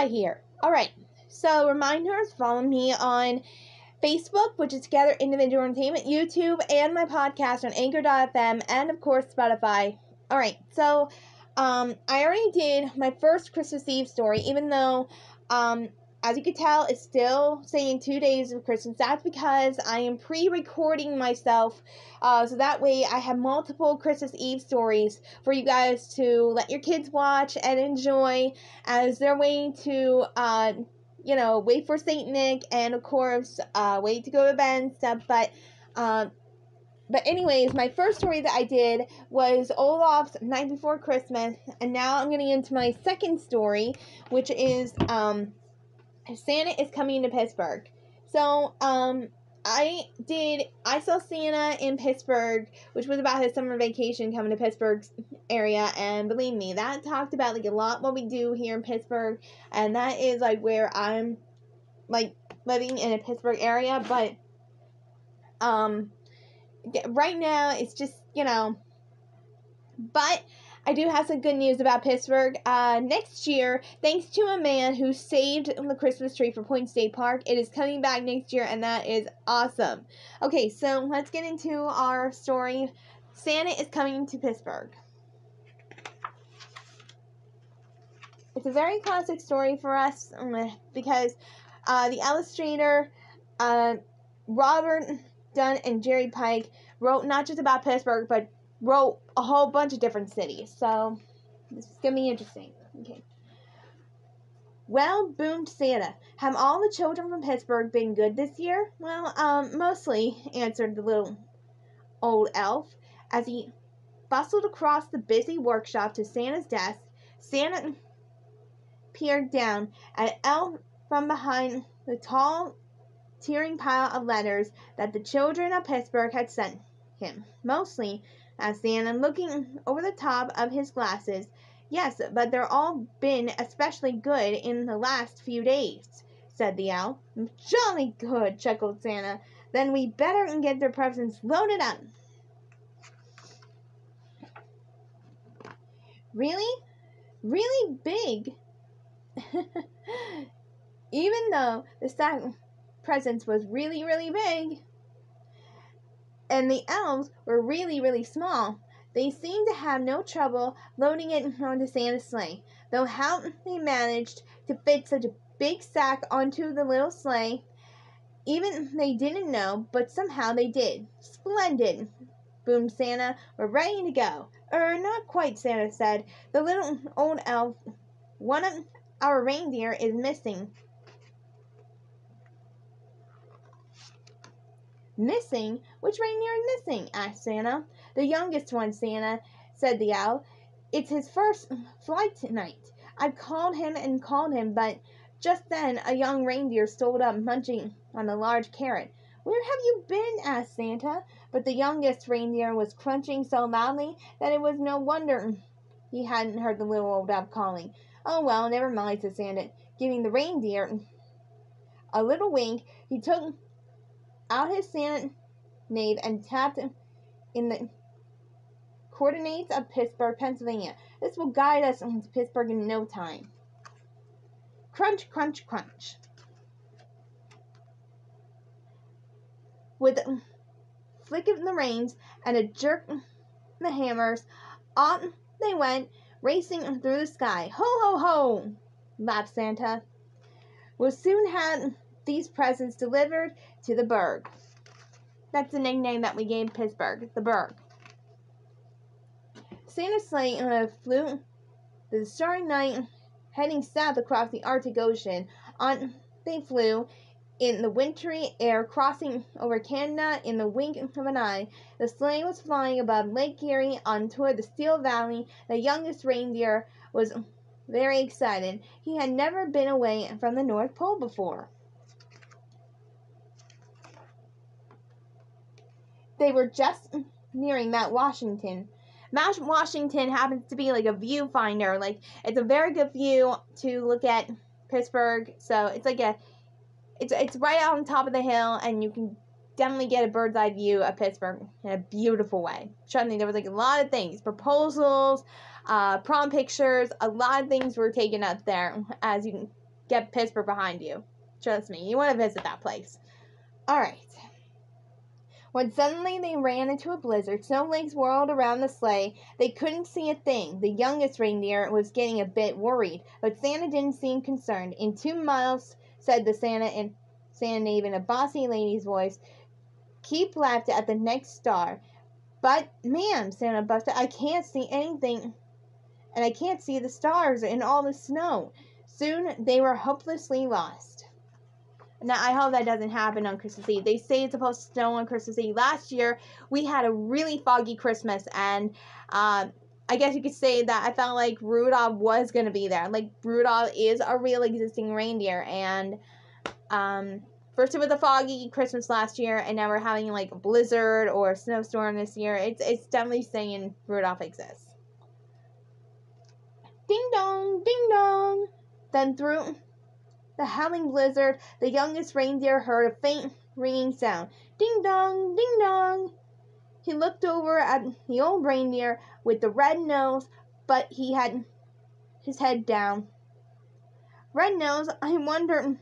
T.I.E here. Alright, so reminders, follow me on Facebook, which is Together Individual Entertainment, YouTube, and my podcast on Anchor.fm, and of course Spotify. Alright, so I already did my first Christmas Eve story, even though as you can tell, it's still saying 2 days of Christmas. That's because I am pre-recording myself, so that way I have multiple Christmas Eve stories for you guys to let your kids watch and enjoy as they're waiting to, wait for Saint Nick and, of course, wait to go to bed and stuff. But anyways, my first story that I did was Olaf's Night Before Christmas, and now I'm getting into my second story, which is, Santa is coming to Pittsburgh. So, I saw Santa in Pittsburgh, which was about his summer vacation coming to Pittsburgh's area, and believe me, that talked about, a lot what we do here in Pittsburgh, and that is, where I'm, living in a Pittsburgh area, but, right now, it's just, but I do have some good news about Pittsburgh. Next year, thanks to a man who saved the Christmas tree for Point State Park, it is coming back next year, and that is awesome. Okay, so let's get into our story. Santa is coming to Pittsburgh. It's a very classic story for us because the illustrator, Robert Dunn and Jerry Pike, wrote not just about Pittsburgh, but wrote a whole bunch of different cities, so this is gonna be interesting. Okay. Well, boomed Santa, have all the children from Pittsburgh been good this year? Well, mostly, answered the little old elf. As he bustled across the busy workshop to Santa's desk, Santa peered down at Elf from behind the tall, tearing pile of letters that the children of Pittsburgh had sent him. Mostly, asked Santa, looking over the top of his glasses. Yes, but they're all been especially good in the last few days, said the owl. Jolly good, chuckled Santa. Then we better get their presents loaded up. Really? Really big? Even though the stack of presents was really, really big, and the elves were really, really small, they seemed to have no trouble loading it onto Santa's sleigh. Though how they managed to fit such a big sack onto the little sleigh, even they didn't know, but somehow they did. Splendid, boomed Santa. We're ready to go. Not quite, Santa said. The little old elf, one of our reindeer is missing. Missing? Which reindeer is missing? Asked Santa. The youngest one, Santa, said the owl. It's his first flight tonight. I've called him, but just then a young reindeer stood up, munching on a large carrot. Where have you been? Asked Santa. But the youngest reindeer was crunching so loudly that it was no wonder he hadn't heard the little old elf calling. Oh, well, never mind, said Santa, giving the reindeer a little wink. He took out his Santa nave and tapped in the coordinates of Pittsburgh, Pennsylvania. This will guide us to Pittsburgh in no time. Crunch, crunch, crunch. With a flick of the reins and a jerk of the hammers, on they went, racing through the sky. Ho, ho, ho, laughed Santa. We'll soon have these presents delivered to the Burg. That's the nickname that we gave Pittsburgh, the Burg. Santa's sleigh flew the starry night, heading south across the Arctic Ocean. On they flew in the wintry air, crossing over Canada in the wink of an eye. The sleigh was flying above Lake Erie on toward the Steel Valley. The youngest reindeer was very excited. He had never been away from the North Pole before. They were just nearing Mount Washington. Mount Washington happens to be like a viewfinder. It's a very good view to look at Pittsburgh. So it's it's right out on top of the hill, and you can definitely get a bird's eye view of Pittsburgh in a beautiful way. Trust me, there was a lot of things, proposals, prom pictures, a lot of things were taken up there, as you can get Pittsburgh behind you. Trust me, you want to visit that place. Alright. When suddenly they ran into a blizzard, snowflakes whirled around the sleigh. They couldn't see a thing. The youngest reindeer was getting a bit worried, but Santa didn't seem concerned. "In 2 miles," said the Santa Knave in a bossy lady's voice, "keep left at the next star." "But, ma'am," Santa busted, "I can't see anything, and I can't see the stars in all the snow." Soon they were hopelessly lost. Now, I hope that doesn't happen on Christmas Eve. They say it's supposed to snow on Christmas Eve. Last year, we had a really foggy Christmas, and I guess you could say that I felt like Rudolph was going to be there. Like, Rudolph is a real existing reindeer, and first it was a foggy Christmas last year, and now we're having, like, a blizzard or a snowstorm this year. It's definitely saying Rudolph exists. Ding dong, ding dong. Then through the howling blizzard, the youngest reindeer heard a faint ringing sound. Ding dong, ding dong. He looked over at the old reindeer with the red nose, but he had his head down. "Red nose, I wonder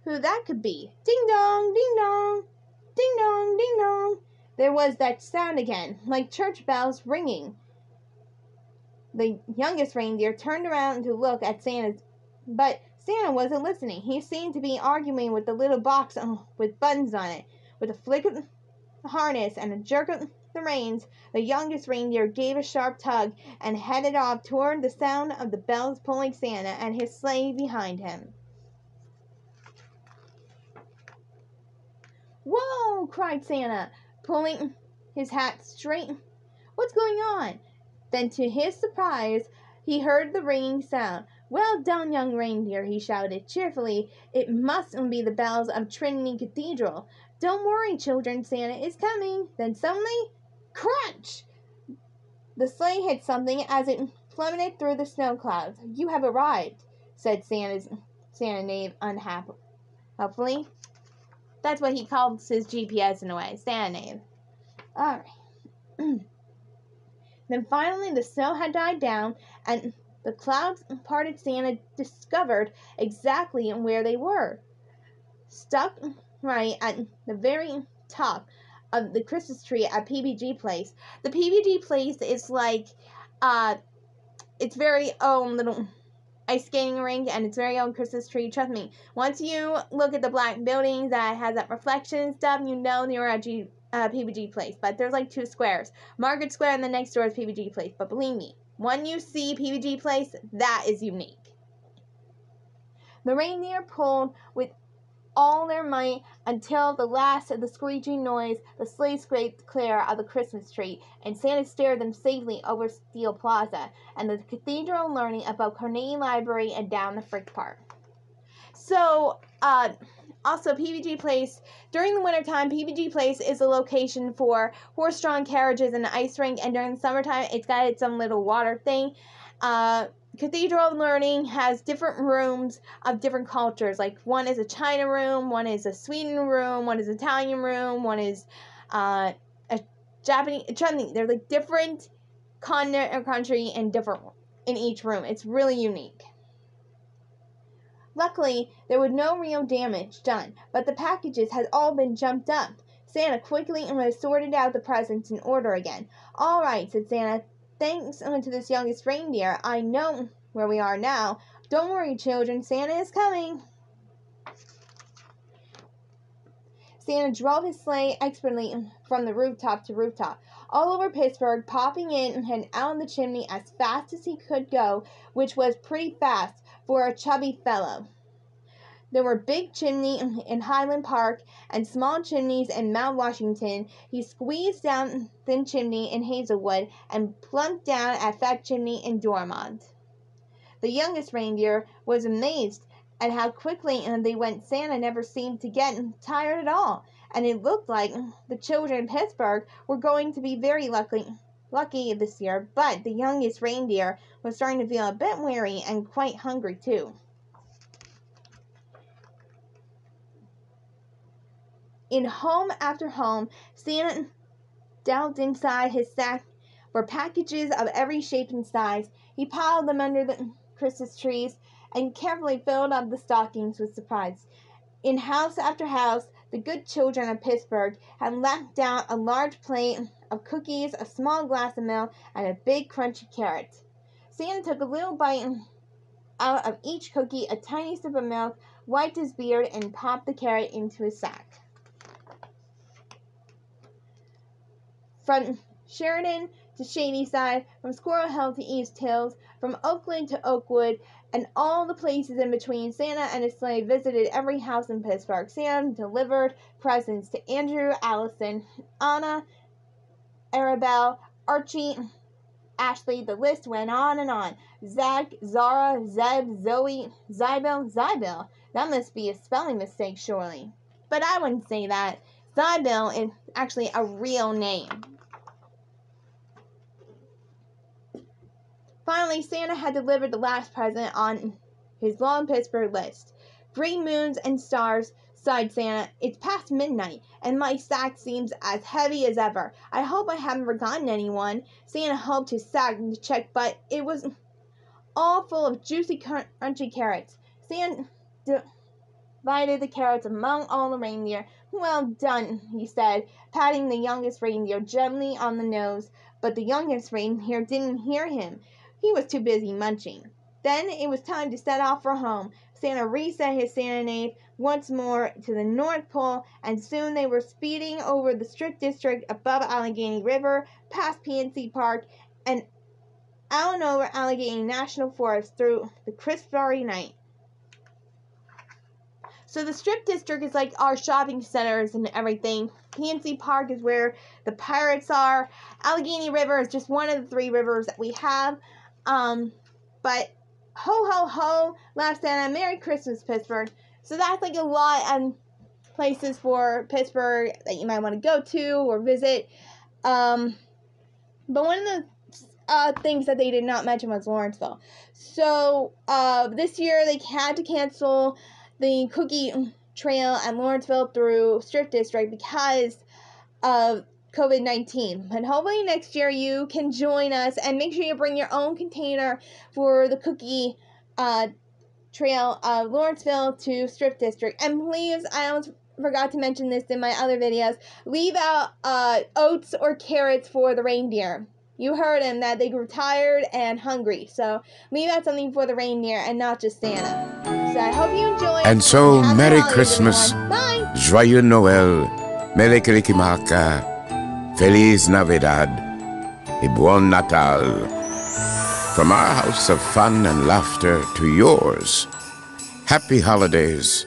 who that could be." Ding dong, ding dong, ding dong, ding dong. There was that sound again, like church bells ringing. The youngest reindeer turned around to look at Santa's, but Santa wasn't listening. He seemed to be arguing with the little box with buttons on it. With a flick of the harness and a jerk of the reins, the youngest reindeer gave a sharp tug and headed off toward the sound of the bells pulling Santa and his sleigh behind him. "Whoa!" cried Santa, pulling his hat straight. "What's going on?" Then, to his surprise, he heard the ringing sound. "Well done, young reindeer," he shouted cheerfully. "It must be the bells of Trinity Cathedral. Don't worry, children, Santa is coming." Then suddenly, crunch! The sleigh hit something as it plummeted through the snow clouds. "You have arrived," said Santa Knave unhappily. That's what he calls his GPS in a way, Santa Knave. All right. Then finally the snow had died down, and the clouds parted. Santa discovered exactly where they were. Stuck right at the very top of the Christmas tree at PBG Place. The PBG Place is like, its very own little ice skating rink and its very own Christmas tree. Trust me, once you look at the black building that has that reflection and stuff, you know you're at PBG Place. But there's like 2 squares. Margaret Square and the next door is PBG Place. But believe me, when you see PBG Place, that is unique. The reindeer pulled with all their might until the last of the screeching noise, the sleigh scraped clear of the Christmas tree, and Santa steered them safely over Steel Plaza and the Cathedral Learning above Carnegie Library and down the Frick Park. So, also PBG Place, during the wintertime, PBG Place is a location for horse-drawn carriages and an ice rink, and during the summertime, it's got its own little water thing. Cathedral of Learning has different rooms of different cultures. Like, one is a China room, one is a Sweden room, one is an Italian room, one is a Japanese. They're like different continent or country and different in each room. It's really unique. Luckily, there was no real damage done, but the packages had all been jumped up. Santa quickly sorted out the presents in order again. "All right," said Santa. "Thanks to this youngest reindeer, I know where we are now. Don't worry, children, Santa is coming." Santa drove his sleigh expertly from the rooftop to rooftop, all over Pittsburgh, popping in and out of the chimney as fast as he could go, which was pretty fast for a chubby fellow. There were big chimneys in Highland Park and small chimneys in Mount Washington. He squeezed down thin chimney in Hazelwood and plumped down at fat chimney in Dormont. The youngest reindeer was amazed at how quickly they went. Santa never seemed to get tired at all, and it looked like the children in Pittsburgh were going to be very lucky this year. But the youngest reindeer was starting to feel a bit weary and quite hungry too. In home after home, Santa delved inside his sack for packages of every shape and size. He piled them under the Christmas trees and carefully filled up the stockings with surprise. In house after house, the good children of Pittsburgh had left down a large plate of cookies, a small glass of milk, and a big crunchy carrot. Santa took a little bite out of each cookie, a tiny sip of milk, wiped his beard, and popped the carrot into his sack. From Sheridan to Shadyside, from Squirrel Hill to East Hills, from Oakland to Oakwood, and all the places in between, Santa and his sleigh visited every house in Pittsburgh. Santa delivered presents to Andrew, Allison, Anna, Arabelle, Archie, Ashley. The list went on and on. Zach, Zara, Zeb, Zoe, Zybil. That must be a spelling mistake, surely. But I wouldn't say that. Zybil is actually a real name. Finally, Santa had delivered the last present on his long Pittsburgh list. 3 moons and stars, sighed Santa. It's past midnight, and my sack seems as heavy as ever. I hope I haven't forgotten anyone. Santa hoped his sack to check, but it was all full of juicy, crunchy carrots. Santa divided the carrots among all the reindeer. Well done, he said, patting the youngest reindeer gently on the nose. But the youngest reindeer didn't hear him. He was too busy munching. Then it was time to set off for home. Santa reset his serenade once more to the North Pole, and soon they were speeding over the Strip District above Allegheny River, past PNC Park, and out and over Allegheny National Forest through the crisp starry night. So the Strip District is like our shopping centers and everything. PNC Park is where the pirates are. Allegheny River is just one of the 3 rivers that we have. But ho ho ho, laughed Santa. Merry Christmas, Pittsburgh. So that's like a lot of places for Pittsburgh that you might want to go to or visit. But one of the things that they did not mention was Lawrenceville. So this year they had to cancel the cookie trail at Lawrenceville through Strip District because of COVID-19. But hopefully next year you can join us, and make sure you bring your own container for the cookie trail of Lawrenceville to Strip District. And please, I almost forgot to mention this in my other videos, leave out oats or carrots for the reindeer. You heard him, that they grew tired and hungry. So leave out something for the reindeer and not just Santa. So I hope you enjoy. And so, Happy Merry holidays, Christmas, everyone. Bye! Joyeux Noël, Merry Kalikimaka, Feliz Navidad, et Bon Natal. From our house of fun and laughter to yours, happy holidays.